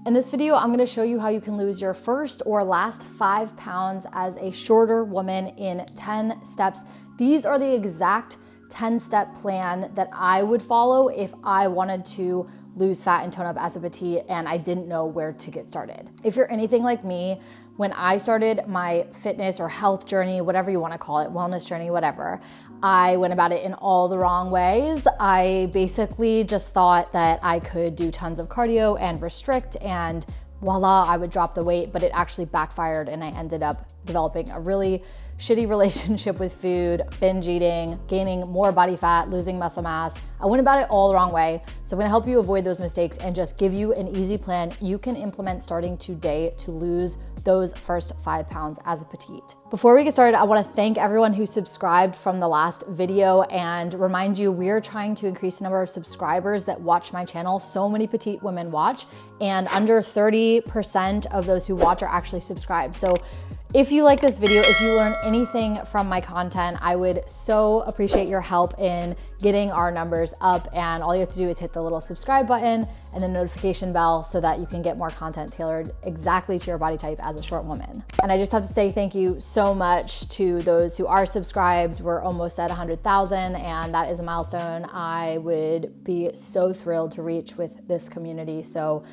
In this video, I'm gonna show you how you can lose your first or last 5 pounds as a shorter woman in 10 steps. These are the exact 10-step plan that I would follow if I wanted to lose fat and tone up as a petite and I didn't know where to get started. If you're anything like me, when I started my fitness or health journey, whatever you want to call it, wellness journey, whatever, I went about it in all the wrong ways. I basically just thought that I could do tons of cardio and restrict and voila, I would drop the weight, but it actually backfired and I ended up developing a really shitty relationship with food, binge eating, gaining more body fat, losing muscle mass. I went about it all the wrong way. So I'm gonna help you avoid those mistakes and just give you an easy plan you can implement starting today to lose those first 5 pounds as a petite. Before we get started, I wanna thank everyone who subscribed from the last video and remind you we're trying to increase the number of subscribers that watch my channel. So many petite women watch and under 30% of those who watch are actually subscribed. So if you like this video, if you learn anything from my content, I would so appreciate your help in getting our numbers up. And all you have to do is hit the little subscribe button and the notification bell so that you can get more content tailored exactly to your body type as a short woman. And I just have to say thank you so much to those who are subscribed. We're almost at 100,000 and that is a milestone I would be so thrilled to reach with this community. So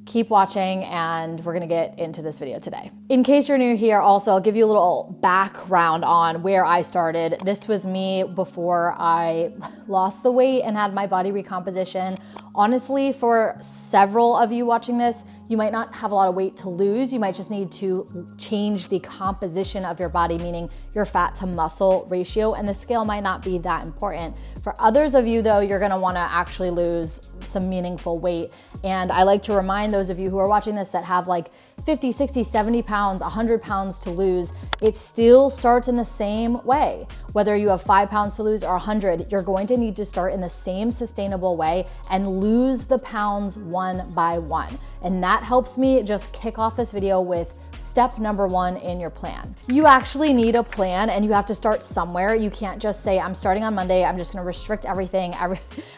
keep watching and we're gonna get into this video today. In case you're new here, also, I'll give you a little background on where I started. This was me before I lost the weight and had my body recomposition. Honestly, for several of you watching this, you might not have a lot of weight to lose. You might just need to change the composition of your body, meaning your fat to muscle ratio, and the scale might not be that important. For others of you though, you're gonna wanna actually lose some meaningful weight. And I like to remind those of you who are watching this that have like 50, 60, 70 pounds, 100 pounds to lose, it still starts in the same way. Whether you have 5 pounds to lose or 100, you're going to need to start in the same sustainable way and lose the pounds one by one. And that helps me just kick off this video with step number 1 in your plan. You actually need a plan and you have to start somewhere. You can't just say, I'm starting on Monday, I'm just gonna restrict everything.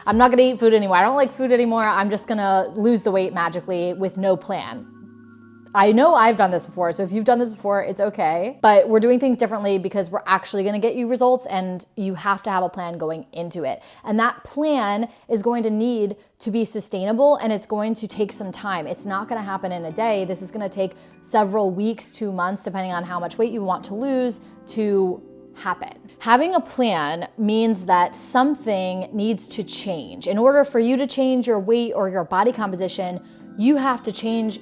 I'm not gonna eat food anymore. I don't like food anymore. I'm just gonna lose the weight magically with no plan. I know I've done this before, so if you've done this before, it's okay. But we're doing things differently because we're actually gonna get you results and you have to have a plan going into it. And that plan is going to need to be sustainable and it's going to take some time. It's not gonna happen in a day. This is gonna take several weeks to months, depending on how much weight you want to lose, to happen. Having a plan means that something needs to change. In order for you to change your weight or your body composition, you have to change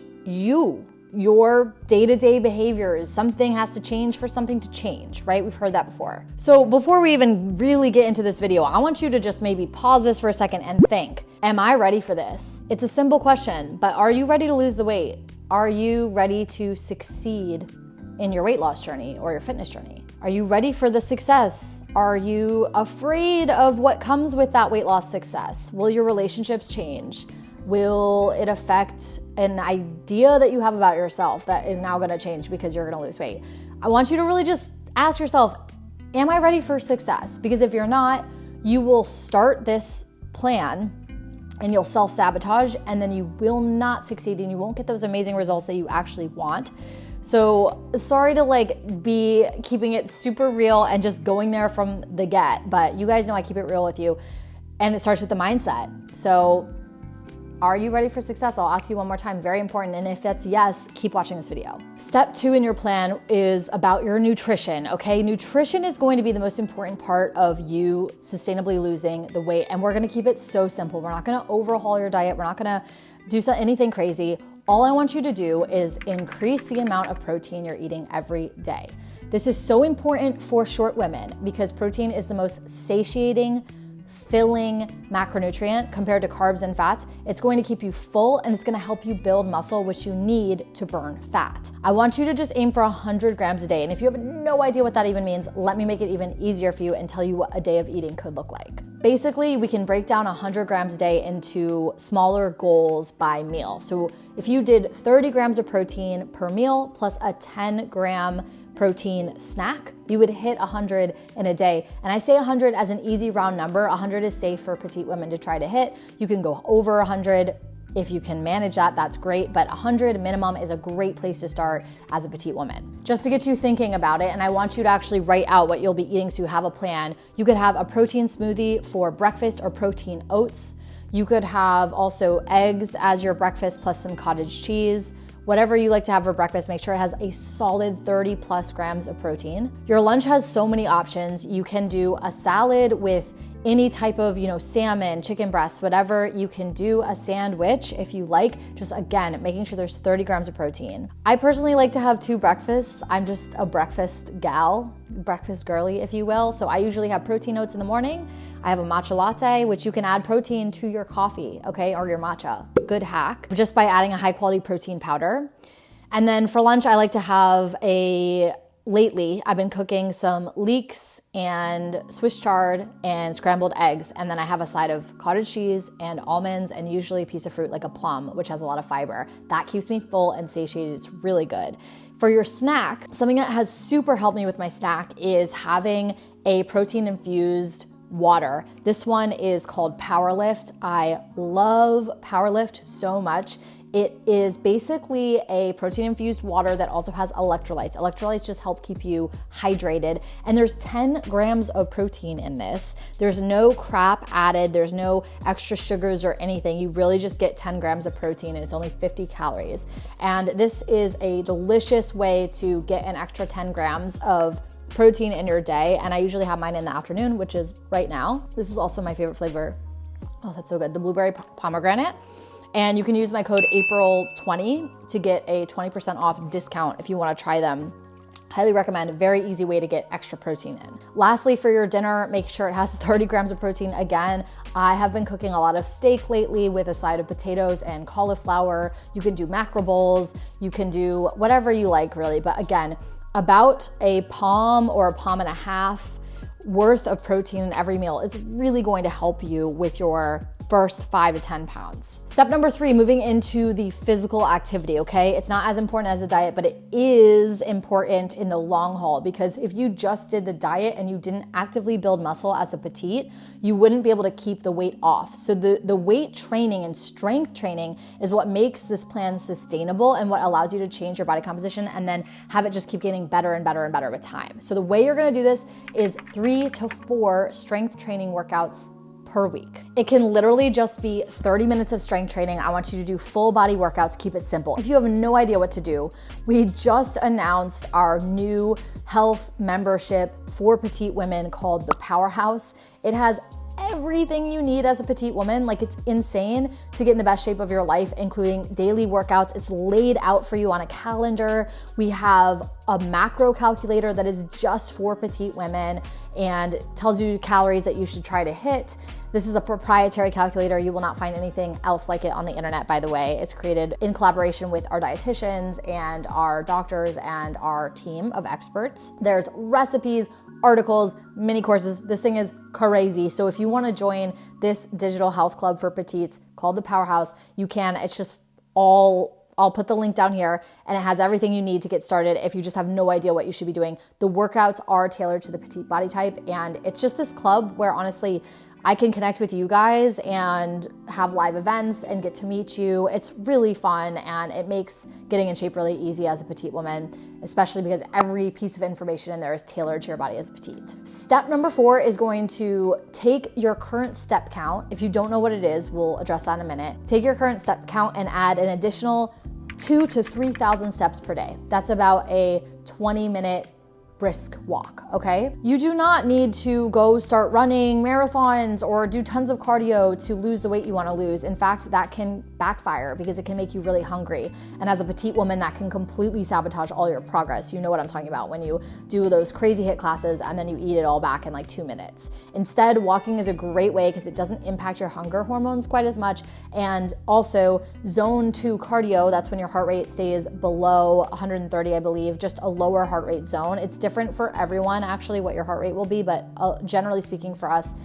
your day-to-day behaviors. Something has to change for something to change, right? We've heard that before. So before we even really get into this video, I want you to just maybe pause this for a second and think, am I ready for this? It's a simple question, but are you ready to lose the weight? Are you ready to succeed in your weight loss journey or your fitness journey? Are you ready for the success? Are you afraid of what comes with that weight loss success? Will your relationships change? Will it affect an idea that you have about yourself that is now gonna change because you're gonna lose weight? I want you to really just ask yourself, am I ready for success? Because if you're not, you will start this plan and you'll self-sabotage and then you will not succeed and you won't get those amazing results that you actually want. So sorry to be keeping it super real and just going there from the get, but you guys know I keep it real with you and it starts with the mindset. So are you ready for success? I'll ask you one more time, very important. And if that's yes, keep watching this video. Step 2 in your plan is about your nutrition, okay? Nutrition is going to be the most important part of you sustainably losing the weight. And we're gonna keep it so simple. We're not gonna overhaul your diet. We're not gonna do anything crazy. All I want you to do is increase the amount of protein you're eating every day. This is so important for short women because protein is the most satiating, filling macronutrient compared to carbs and fats. It's going to keep you full and it's going to help you build muscle, which you need to burn fat. I want you to just aim for 100 grams a day. And if you have no idea what that even means, let me make it even easier for you and tell you what a day of eating could look like. Basically, we can break down 100 grams a day into smaller goals by meal. So if you did 30 grams of protein per meal plus a 10-gram protein snack, you would hit 100 in a day. And I say 100 as an easy round number. 100 is safe for petite women to try to hit. You can go over 100. If you can manage that, that's great, but 100 minimum is a great place to start as a petite woman. Just to get you thinking about it, and I want you to actually write out what you'll be eating so you have a plan. You could have a protein smoothie for breakfast or protein oats. You could have also eggs as your breakfast plus some cottage cheese. Whatever you like to have for breakfast, make sure it has a solid 30 plus grams of protein. Your lunch has so many options. You can do a salad with any type of, salmon, chicken breasts, whatever. You can do a sandwich if you like, just again, making sure there's 30 grams of protein. I personally like to have 2 breakfasts. I'm just a breakfast gal, breakfast girly, if you will. So I usually have protein oats in the morning. I have a matcha latte, which you can add protein to your coffee, okay, or your matcha. Good hack, just by adding a high quality protein powder. And then for lunch, I like to have lately, I've been cooking some leeks and Swiss chard and scrambled eggs. And then I have a side of cottage cheese and almonds and usually a piece of fruit like a plum, which has a lot of fiber. That keeps me full and satiated. It's really good. For your snack, something that has super helped me with my snack is having a protein infused water. This one is called Powerlift. I love Powerlift so much. It is basically a protein infused water that also has electrolytes. Electrolytes just help keep you hydrated. And there's 10 grams of protein in this. There's no crap added. There's no extra sugars or anything. You really just get 10 grams of protein and it's only 50 calories. And this is a delicious way to get an extra 10 grams of protein in your day. And I usually have mine in the afternoon, which is right now. This is also my favorite flavor. Oh, that's so good. The blueberry pomegranate. And you can use my code April20 to get a 20% off discount if you want to try them. Highly recommend. Very easy way to get extra protein in. Lastly, for your dinner, make sure it has 30 grams of protein. Again, I have been cooking a lot of steak lately with a side of potatoes and cauliflower. You can do macro bowls. You can do whatever you like, really. But again, about a palm or a palm and a half worth of protein in every meal is really going to help you with your first 5 to 10 pounds. Step number 3, moving into the physical activity, okay? It's not as important as a diet, but it is important in the long haul, because if you just did the diet and you didn't actively build muscle as a petite, you wouldn't be able to keep the weight off. So the weight training and strength training is what makes this plan sustainable and what allows you to change your body composition and then have it just keep getting better and better and better with time. So the way you're gonna do this is 3 to 4 strength training workouts per week. It can literally just be 30 minutes of strength training. I want you to do full body workouts, keep it simple. If you have no idea what to do, we just announced our new health membership for petite women called the Powerhouse. It has everything you need as a petite woman. Like, it's insane to get in the best shape of your life, including daily workouts. It's laid out for you on a calendar. We have a macro calculator that is just for petite women and tells you calories that you should try to hit. This is a proprietary calculator. You will not find anything else like it on the internet, by the way. It's created in collaboration with our dietitians and our doctors and our team of experts. There's recipes, articles, mini courses. This thing is crazy. So if you want to join this digital health club for petites called the Powerhouse, you can. It's just I'll put the link down here, and it has everything you need to get started if you just have no idea what you should be doing. The workouts are tailored to the petite body type, and it's just this club where honestly, I can connect with you guys and have live events and get to meet you. It's really fun, and it makes getting in shape really easy as a petite woman, especially because every piece of information in there is tailored to your body as a petite. Step number 4 is going to take your current step count. If you don't know what it is, we'll address that in a minute. Take your current step count and add an additional 2,000 to 3,000 steps per day. That's about a 20-minute brisk walk, okay? You do not need to go start running marathons or do tons of cardio to lose the weight you want to lose. In fact, that can backfire because it can make you really hungry. And as a petite woman, that can completely sabotage all your progress. You know what I'm talking about when you do those crazy HIIT classes and then you eat it all back in like 2 minutes. Instead, walking is a great way because it doesn't impact your hunger hormones quite as much. And also zone 2 cardio, that's when your heart rate stays below 130, I believe, just a lower heart rate zone. It's different for everyone, actually, what your heart rate will be, but generally speaking for us,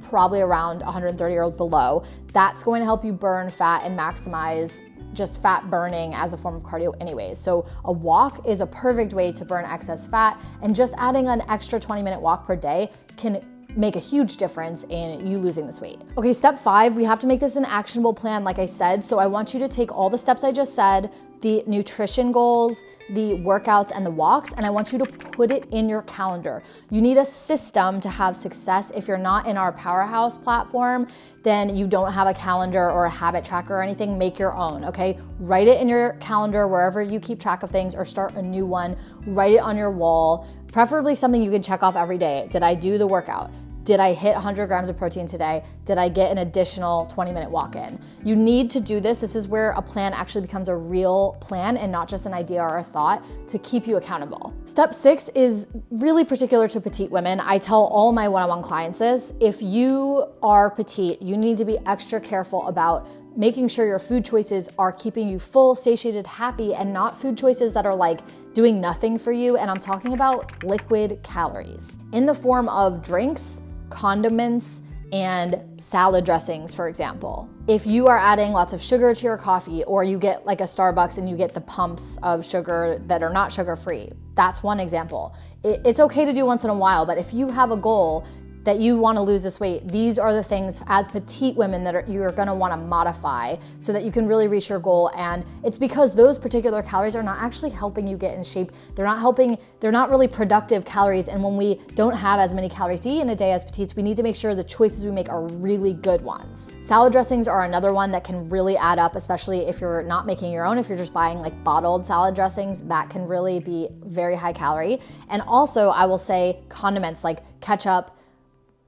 probably around 130 or below. That's going to help you burn fat and maximize just fat burning as a form of cardio anyways. So a walk is a perfect way to burn excess fat, and just adding an extra 20-minute walk per day can make a huge difference in you losing this weight. Okay, step 5, we have to make this an actionable plan, like I said. So I want you to take all the steps I just said, the nutrition goals, the workouts, and the walks, and I want you to put it in your calendar. You need a system to have success. If you're not in our Powerhouse platform, then you don't have a calendar or a habit tracker or anything. Make your own, okay? Write it in your calendar wherever you keep track of things, or start a new one. Write it on your wall, preferably something you can check off every day. Did I do the workout? Did I hit 100 grams of protein today? Did I get an additional 20-minute walk-in? You need to do this. This is where a plan actually becomes a real plan and not just an idea or a thought, to keep you accountable. Step 6 is really particular to petite women. I tell all my one-on-one clients this. If you are petite, you need to be extra careful about making sure your food choices are keeping you full, satiated, happy, and not food choices that are like doing nothing for you. And I'm talking about liquid calories in the form of drinks, condiments, and salad dressings, for example. If you are adding lots of sugar to your coffee, or you get like a Starbucks and you get the pumps of sugar that are not sugar-free, that's one example. It's okay to do once in a while, but if you have a goal that you want to lose this weight, these are the things as petite women that you're going to want to modify so that you can really reach your goal. And it's because those particular calories are not actually helping you get in shape. They're not really productive calories. And when we don't have as many calories to eat in a day as petites, we need to make sure the choices we make are really good ones. Salad dressings are another one that can really add up, especially if you're not making your own. If you're just buying like bottled salad dressings, that can really be very high calorie. And also I will say condiments like ketchup,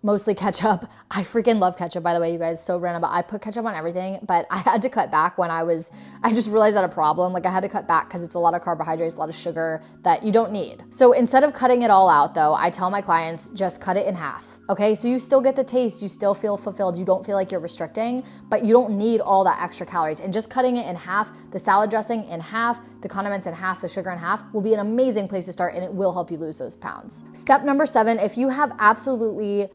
mostly ketchup. I freaking love ketchup, by the way, you guys, so random, but I put ketchup on everything, but I had to cut back when I just realized that a problem. Like I had to cut back because it's a lot of carbohydrates, a lot of sugar that you don't need. So instead of cutting it all out though, I tell my clients, just cut it in half. Okay, so you still get the taste, you still feel fulfilled, you don't feel like you're restricting, but you don't need all that extra calories. And just cutting it in half, the salad dressing in half, the condiments in half, the sugar in half, will be an amazing place to start, and it will help you lose those pounds. Step number 7, if you have absolutely,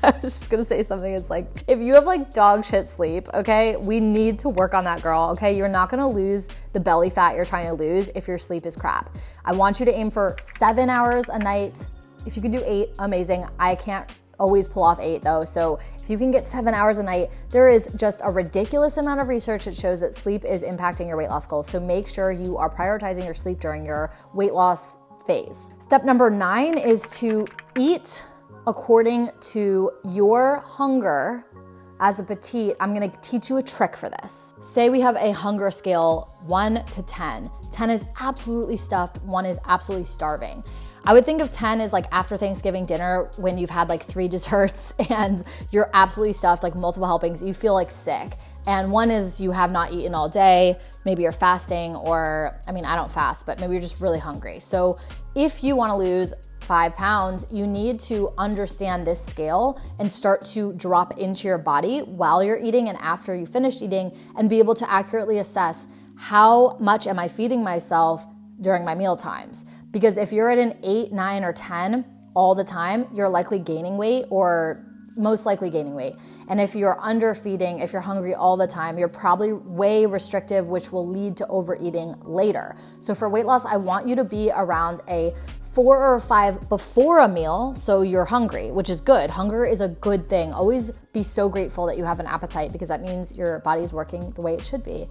I was just gonna say something, it's like, if you have like dog shit sleep, okay, we need to work on that, girl, okay? You're not gonna lose the belly fat you're trying to lose if your sleep is crap. I want you to aim for 7 hours a night. If you can do 8, amazing. I can't always pull off 8 though. So if you can get 7 hours a night, there is just a ridiculous amount of research that shows that sleep is impacting your weight loss goals. So make sure you are prioritizing your sleep during your weight loss phase. Step number 9 is to eat according to your hunger. As a petite, I'm gonna teach you a trick for this. Say we have a hunger scale 1 to 10. 10 is absolutely stuffed, 1 is absolutely starving. I would think of 10 as like after Thanksgiving dinner when you've had like 3 desserts and you're absolutely stuffed, like multiple helpings, you feel like sick. And 1 is you have not eaten all day, maybe you're fasting, or, I mean, I don't fast, but maybe you're just really hungry. So if you wanna lose 5 pounds, you need to understand this scale and start to drop into your body while you're eating and after you finish eating, and be able to accurately assess how much am I feeding myself during my meal times. Because if you're at an 8, 9, or 10 all the time, you're likely gaining weight, or most likely gaining weight. And if you're underfeeding, if you're hungry all the time, you're probably way restrictive, which will lead to overeating later. So for weight loss, I want you to be around a 4 or 5 before a meal, so you're hungry, which is good. Hunger is a good thing. Always be so grateful that you have an appetite, because that means your body is working the way it should be.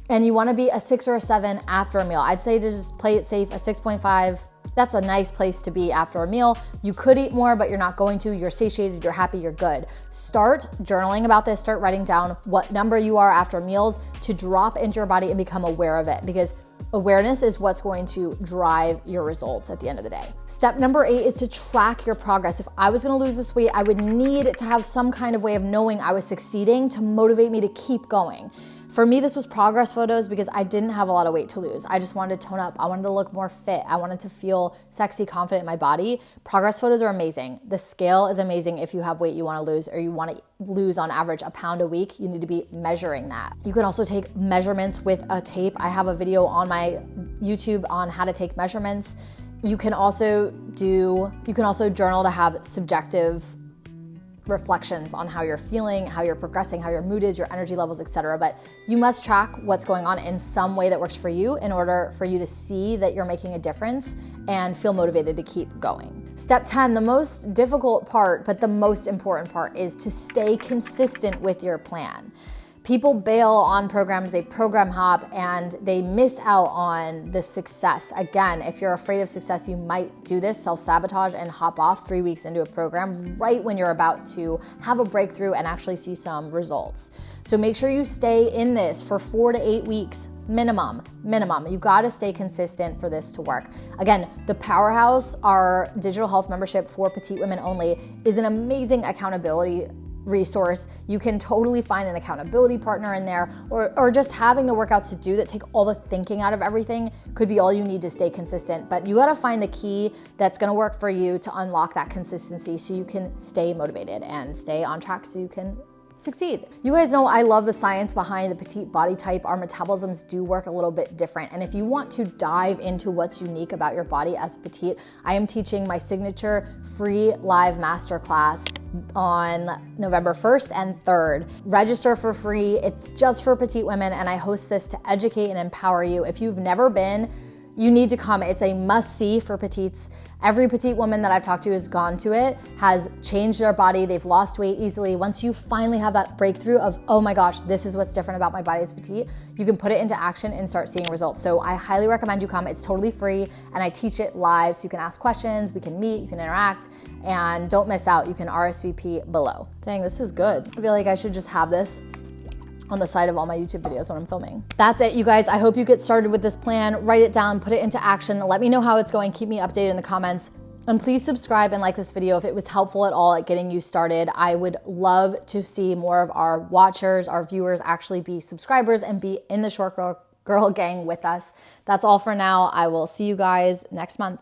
And you wanna be a 6 or a 7 after a meal. I'd say to just play it safe, a 6.5. That's a nice place to be after a meal. You could eat more, but you're not going to. You're satiated, you're happy, you're good. Start journaling about this. Start writing down what number you are after meals to drop into your body and become aware of it, because awareness is what's going to drive your results at the end of the day. Step number 8 is to track your progress. If I was gonna lose this weight, I would need to have some kind of way of knowing I was succeeding to motivate me to keep going. For me, this was progress photos because I didn't have a lot of weight to lose. I just wanted to tone up. I wanted to look more fit. I wanted to feel sexy, confident in my body. Progress photos are amazing. The scale is amazing if you have weight you want to lose, or you want to lose on average a pound a week. You need to be measuring that. You can also take measurements with a tape. I have a video on my YouTube on how to take measurements. You can also journal to have subjective reflections on how you're feeling, how you're progressing, how your mood is, your energy levels, etc. But you must track what's going on in some way that works for you in order for you to see that you're making a difference and feel motivated to keep going. Step 10, the most difficult part, but the most important part, is to stay consistent with your plan. People bail on programs, they program hop, and they miss out on the success. Again, if you're afraid of success, you might do this, self-sabotage, and hop off 3 weeks into a program right when you're about to have a breakthrough and actually see some results. So make sure you stay in this for 4 to 8 weeks minimum. You gotta stay consistent for this to work. Again, the Powerhouse, our digital health membership for petite women only, is an amazing accountability resource. You can totally find an accountability partner in there, or just having the workouts to do that take all the thinking out of everything could be all you need to stay consistent. But you gotta find the key that's gonna work for you to unlock that consistency so you can stay motivated and stay on track so you can succeed. You guys know I love the science behind the petite body type. Our metabolisms do work a little bit different. And if you want to dive into what's unique about your body as petite, I am teaching my signature free live masterclass on November 1st and 3rd. Register for free. It's just for petite women, and I host this to educate and empower you. If you've never been, you need to come. It's a must-see for petites. Every petite woman that I've talked to has gone to it, has changed their body, they've lost weight easily. Once you finally have that breakthrough of, oh my gosh, this is what's different about my body as petite, you can put it into action and start seeing results. So I highly recommend you come. It's totally free, and I teach it live, so you can ask questions, we can meet, you can interact, and don't miss out. You can RSVP below. Dang, this is good. I feel like I should just have this on the side of all my YouTube videos when I'm filming. That's it, you guys. I hope you get started with this plan, write it down, put it into action. Let me know how it's going. Keep me updated in the comments. And please subscribe and like this video if it was helpful at all at getting you started. I would love to see more of our watchers, our viewers actually be subscribers and be in the Short Girl gang with us. That's all for now. I will see you guys next month.